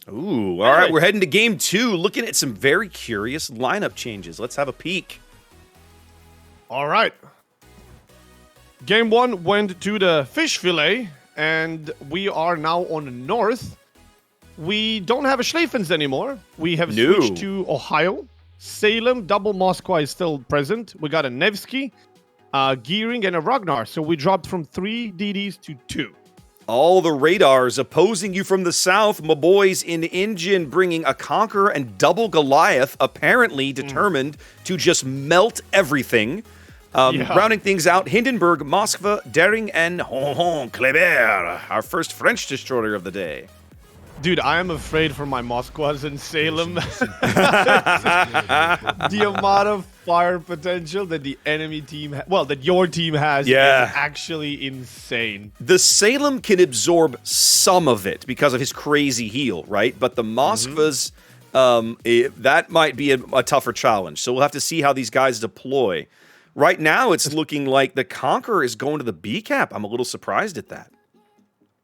Ooh, all right, we're heading to game 2, looking at some very curious lineup changes. Let's have a peek. All right. Game 1 went to the fish fillet, and we are now on the north. We don't have a Schlafens anymore. We have switched to Ohio. Salem, double Moskwa is still present. We got a Nevsky, Gearing, and a Ragnar. So we dropped from 3 DDs to 2. All the radars opposing you from the south. My boys in INGEN bringing a Conqueror and double Goliath, apparently determined to just melt everything. Rounding things out, Hindenburg, Moskva, Daring, and Kleber, our first French destroyer of the day. Dude, I am afraid for my Moskwas in Salem. The amount of fire potential that the enemy team, that your team has, is actually insane. The Salem can absorb some of it because of his crazy heal, right? But the Moskvas, that might be a tougher challenge. So we'll have to see how these guys deploy. Right now, it's looking like the Conqueror is going to the B cap. I'm a little surprised at that.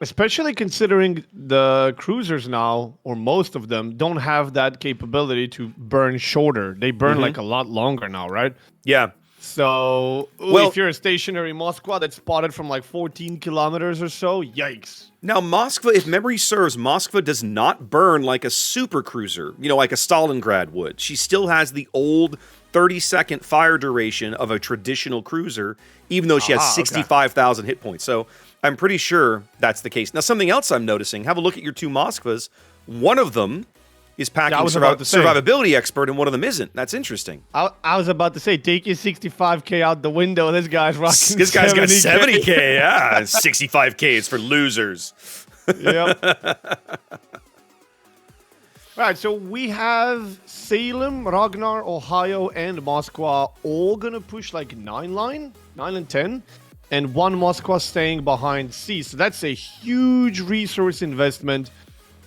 Especially considering the cruisers now, or most of them, don't have that capability to burn shorter. They burn like a lot longer now, right? Yeah. So, if you're a stationary Moskwa that's spotted from like 14 kilometers or so, yikes. Now, Moskva, if memory serves, Moskva does not burn like a super cruiser, like a Stalingrad would. She still has the old 30-second fire duration of a traditional cruiser, even though she has 65,000 hit points. So I'm pretty sure that's the case. Now, something else I'm noticing, have a look at your 2 Moskvas. One of them is packing survivability expert, and one of them isn't. That's interesting. I was about to say, take your 65K out the window. This guy's rocking This guy's got 70K, yeah. 65K is for losers. Yep. All right, so we have Salem, Ragnar, Ohio, and Moskwa all going to push like 9 and 10, and 1 Moskwa staying behind C. So that's a huge resource investment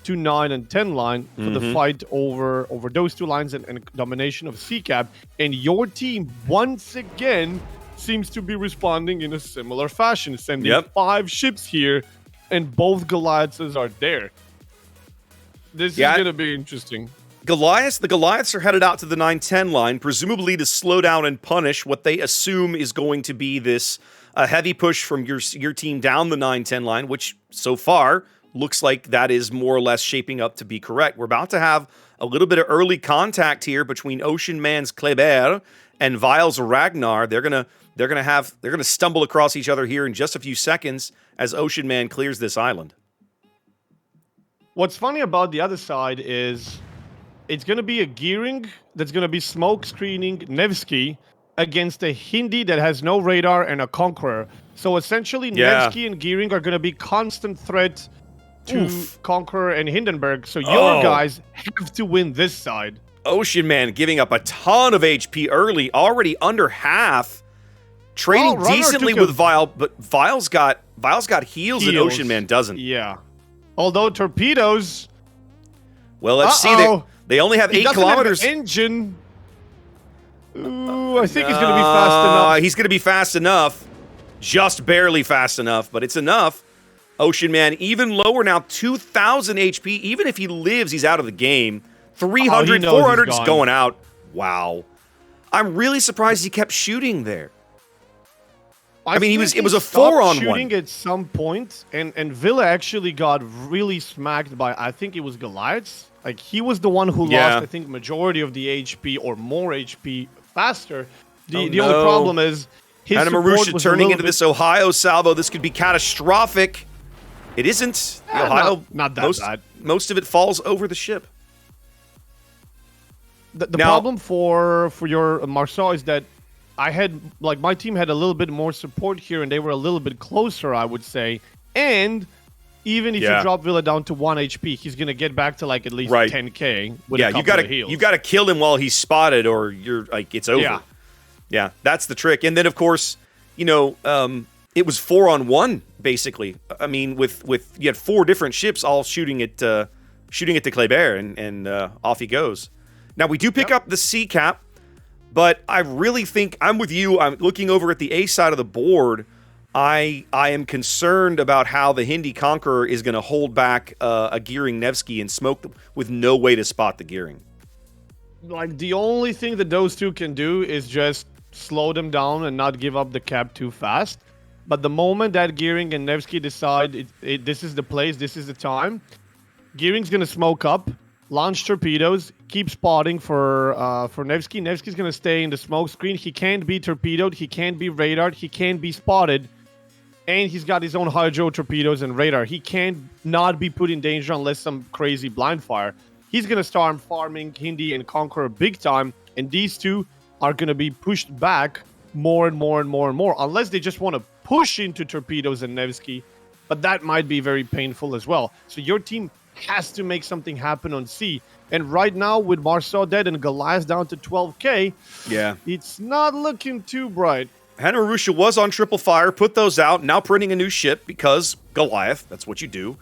to 9 and 10 line for the fight over those 2 lines and domination of C cap. And your team, once again, seems to be responding in a similar fashion, sending 5 ships here, and both Goliaths are there. This is going to be interesting. The Goliaths are headed out to the 9-10 line, presumably to slow down and punish what they assume is going to be this heavy push from your team down the 9-10 line, which so far looks like that is more or less shaping up to be correct. We're about to have a little bit of early contact here between Ocean Man's Kleber and Vile's Ragnar. They're gonna stumble across each other here in just a few seconds as Ocean Man clears this island. What's funny about the other side is it's going to be a Gearing that's going to be smoke screening Nevsky against a Hindi that has no radar and a Conqueror. So essentially, Nevsky and Gearing are going to be constant threat to Conqueror and Hindenburg. So your guys have to win this side. Ocean Man giving up a ton of HP early, already under half. Trading decently with Vile, but Vile's got heals and Ocean Man doesn't. Yeah. Although torpedoes. Well, let's see. They only have 8 kilometers. Have an engine. Ooh, I think he's going to be fast enough. He's going to be fast enough. Just barely fast enough, but it's enough. Ocean Man even lower now, 2,000 HP. Even if he lives, he's out of the game. 300, 400 is going out. Wow. I'm really surprised he kept shooting there. I mean, it was a 4-on-1. Shooting at some point, and Villa actually got really smacked by, I think it was Goliaths. Like, he was the one who lost, I think, majority of the HP or more HP faster. The only problem is his support was turning into this Ohio salvo. This could be catastrophic. It isn't. The Ohio, not that bad. Most of it falls over the ship. The problem for your Marceau is that my team had a little bit more support here, and they were a little bit closer, I would say. And even if you drop Villa down to 1 HP, he's gonna get back to like at least 10K. With a couple of heals. You gotta kill him while he's spotted, or you're like it's over. Yeah, that's the trick. And then of course, it was 4-on-1 basically. I mean, with you had 4 different ships all shooting at the Kleber, and off he goes. Now we do pick up the C cap. But I really think I'm with you. I'm looking over at the A side of the board. I am concerned about how the Hindi Conqueror is going to hold back a Gearing Nevsky and smoke them with no way to spot the Gearing. Like, the only thing that those two can do is just slow them down and not give up the cap too fast. But the moment that Gearing and Nevsky decide this is the place, this is the time, Gearing's going to smoke up, launch torpedoes, keep spotting for Nevsky. Nevsky's going to stay in the smoke screen. He can't be torpedoed. He can't be radared. He can't be spotted. And he's got his own hydro torpedoes and radar. He can't not be put in danger unless some crazy blind fire. He's going to start farming Hindi and Conqueror big time. And these two are going to be pushed back more and more and more and more. Unless they just want to push into torpedoes and Nevsky. But that might be very painful as well. So your team has to make something happen on sea. And right now, with Marceau dead and Goliath down to 12k, yeah, it's not looking too bright. Hanarusha was on triple fire, put those out, now printing a new ship because Goliath, that's what you do.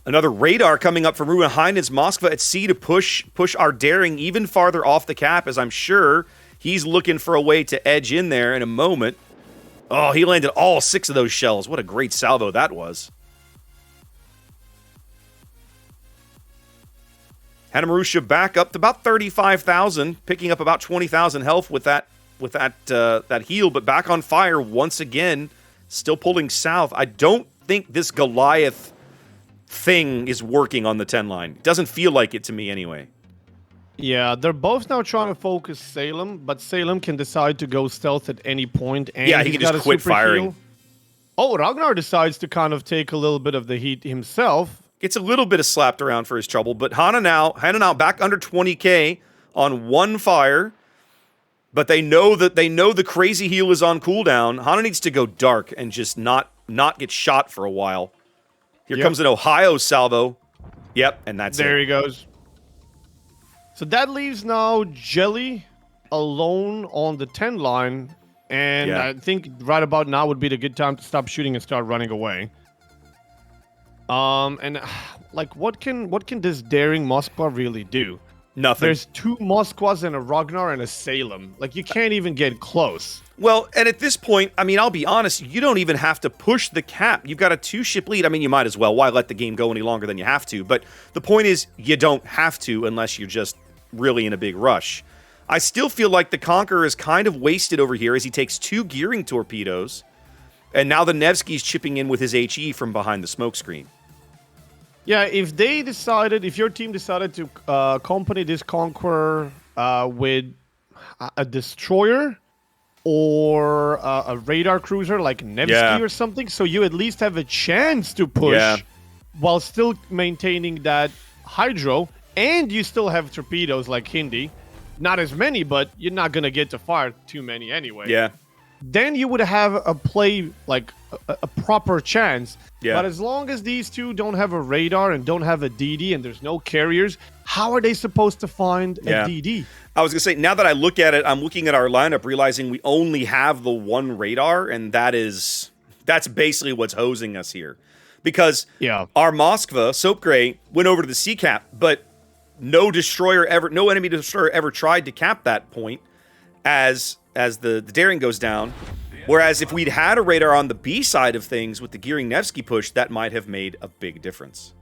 Another radar coming up from Ruin Heinen's Moskva at sea to push our daring even farther off the cap, as I'm sure he's looking for a way to edge in there in a moment. Oh, he landed all 6 of those shells. What a great salvo that was. Hanamarusha back up to about 35,000, picking up about 20,000 health with that heal, but back on fire once again, still pulling south. I don't think this Goliath thing is working on the 10 line. Doesn't feel like it to me anyway. Yeah, they're both now trying to focus Salem, but Salem can decide to go stealth at any point. And yeah, he can just quit firing. Heal. Oh, Ragnar decides to kind of take a little bit of the heat himself. Gets a little bit of slapped around for his trouble, but Hana now back under 20k on 1 fire. But they know the crazy heal is on cooldown. Hana needs to go dark and just not get shot for a while. Here comes an Ohio salvo. Yep, and that's there it. He goes. So that leaves now Jelly alone on the 10 line. And I think right about now would be the good time to stop shooting and start running away. And like, what can this daring Moskva really do? Nothing. There's 2 Moskvas and a Ragnar and a Salem. Like, you can't even get close. Well, and at this point, I mean, I'll be honest, you don't even have to push the cap. You've got a 2-ship lead. I mean, you might as well. Why let the game go any longer than you have to? But the point is, you don't have to unless you're just really in a big rush. I still feel like the Conqueror is kind of wasted over here as he takes 2 gearing torpedoes, and now the Nevsky's chipping in with his HE from behind the smoke screen. Yeah, if your team decided to accompany this Conqueror with a destroyer or a radar cruiser like Nevsky or something, so you at least have a chance to push while still maintaining that hydro, and you still have torpedoes like Hindi. Not as many, but you're not going to get to fire too many anyway. Yeah. Then you would have a play, like a proper chance. Yeah. But as long as these two don't have a radar and don't have a DD and there's no carriers, how are they supposed to find a DD? I was going to say, now that I look at it, I'm looking at our lineup, realizing we only have the 1 radar, and that's basically what's hosing us here. Because our Moskva, Soap Gray, went over to the sea cap, but no enemy destroyer ever tried to cap that point as the daring goes down. Whereas if we'd had a radar on the B side of things with the Gearing Nevsky push, that might have made a big difference.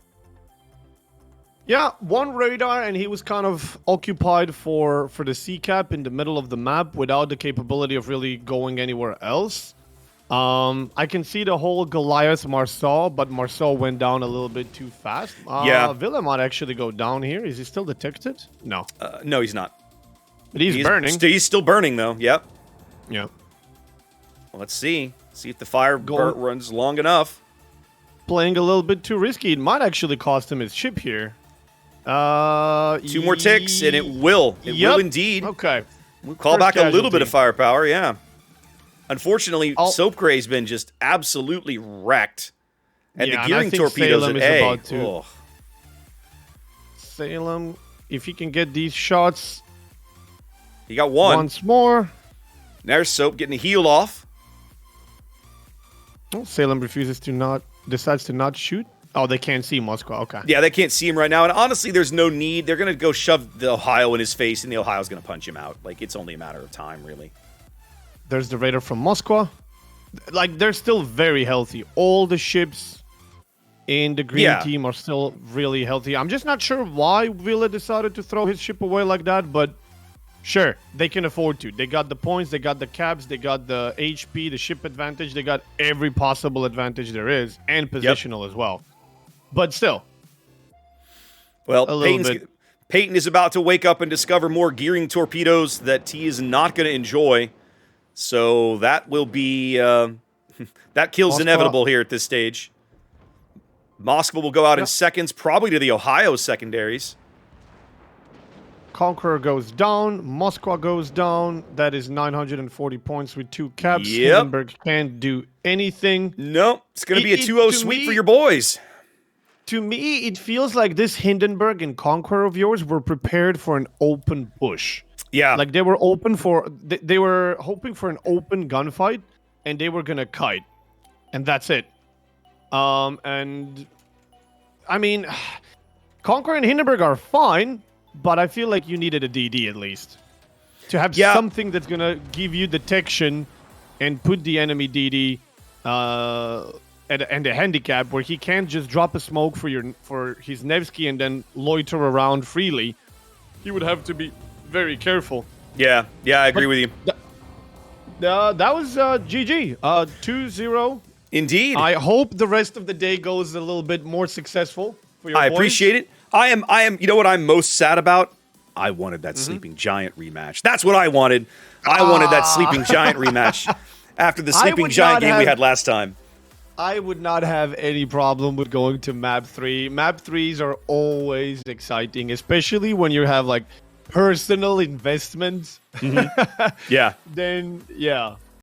Yeah, 1 radar, and he was kind of occupied for the sea cap in the middle of the map without the capability of really going anywhere else. I can see the whole Goliath Marceau, but Marceau went down a little bit too fast. Villa might actually go down here. Is he still detected? No. No, he's not. But he's burning. He's still burning, though. Yep. Yeah. Well, let's see. See if the fire runs long enough. Playing a little bit too risky. It might actually cost him his ship here. 2 more ticks, and it will. It will indeed. Okay. We'll call back a little bit of firepower, yeah. Unfortunately, Soap Gray's been just absolutely wrecked. And the gearing torpedoes Salem at is A. about to. Salem, if he can get these shots. He got 1. Once more. There's Soap getting a heal off. Oh, Salem decides to not shoot. Oh, they can't see Moscow. Okay. Yeah, they can't see him right now. And honestly, there's no need. They're going to go shove the Ohio in his face, and the Ohio's going to punch him out. Like, it's only a matter of time, really. There's the radar from Moscow. like they're still very healthy. All the ships in the green team are still really healthy. I'm just not sure why Villa decided to throw his ship away like that, but sure, they can afford to. They got the points, they got the caps, they got the HP, the ship advantage, they got every possible advantage there is, and positional as well. But still. Well, Peyton is about to wake up and discover more gearing torpedoes that he is not going to enjoy. So that will be... that kill's inevitable here at this stage. Moskva will go out in seconds, probably to the Ohio secondaries. Conqueror goes down. Moskva goes down. That is 940 points with 2 caps. Hindenburg can't do anything. Nope. It's going to be a 2-0 sweep for your boys. To me, it feels like this Hindenburg and Conqueror of yours were prepared for an open push. Yeah. Like they were they were hoping for an open gunfight, and they were going to kite. And that's it. And I mean, Conqueror and Hindenburg are fine, but I feel like you needed a DD at least to have something that's gonna give you detection and put the enemy DD and a handicap where he can't just drop a smoke for his Nevsky and then loiter around freely. He would have to be very careful. Yeah, I agree with you. That was GG. 2-0. Indeed. I hope the rest of the day goes a little bit more successful for your boys. I appreciate it. I am. You know what I'm most sad about? I wanted that Sleeping Giant rematch. That's what I wanted. I wanted that Sleeping Giant rematch after the Sleeping Giant game we had last time. I would not have any problem with going to map 3. Map 3s are always exciting, especially when you have like personal investments. Yeah. Then, yeah.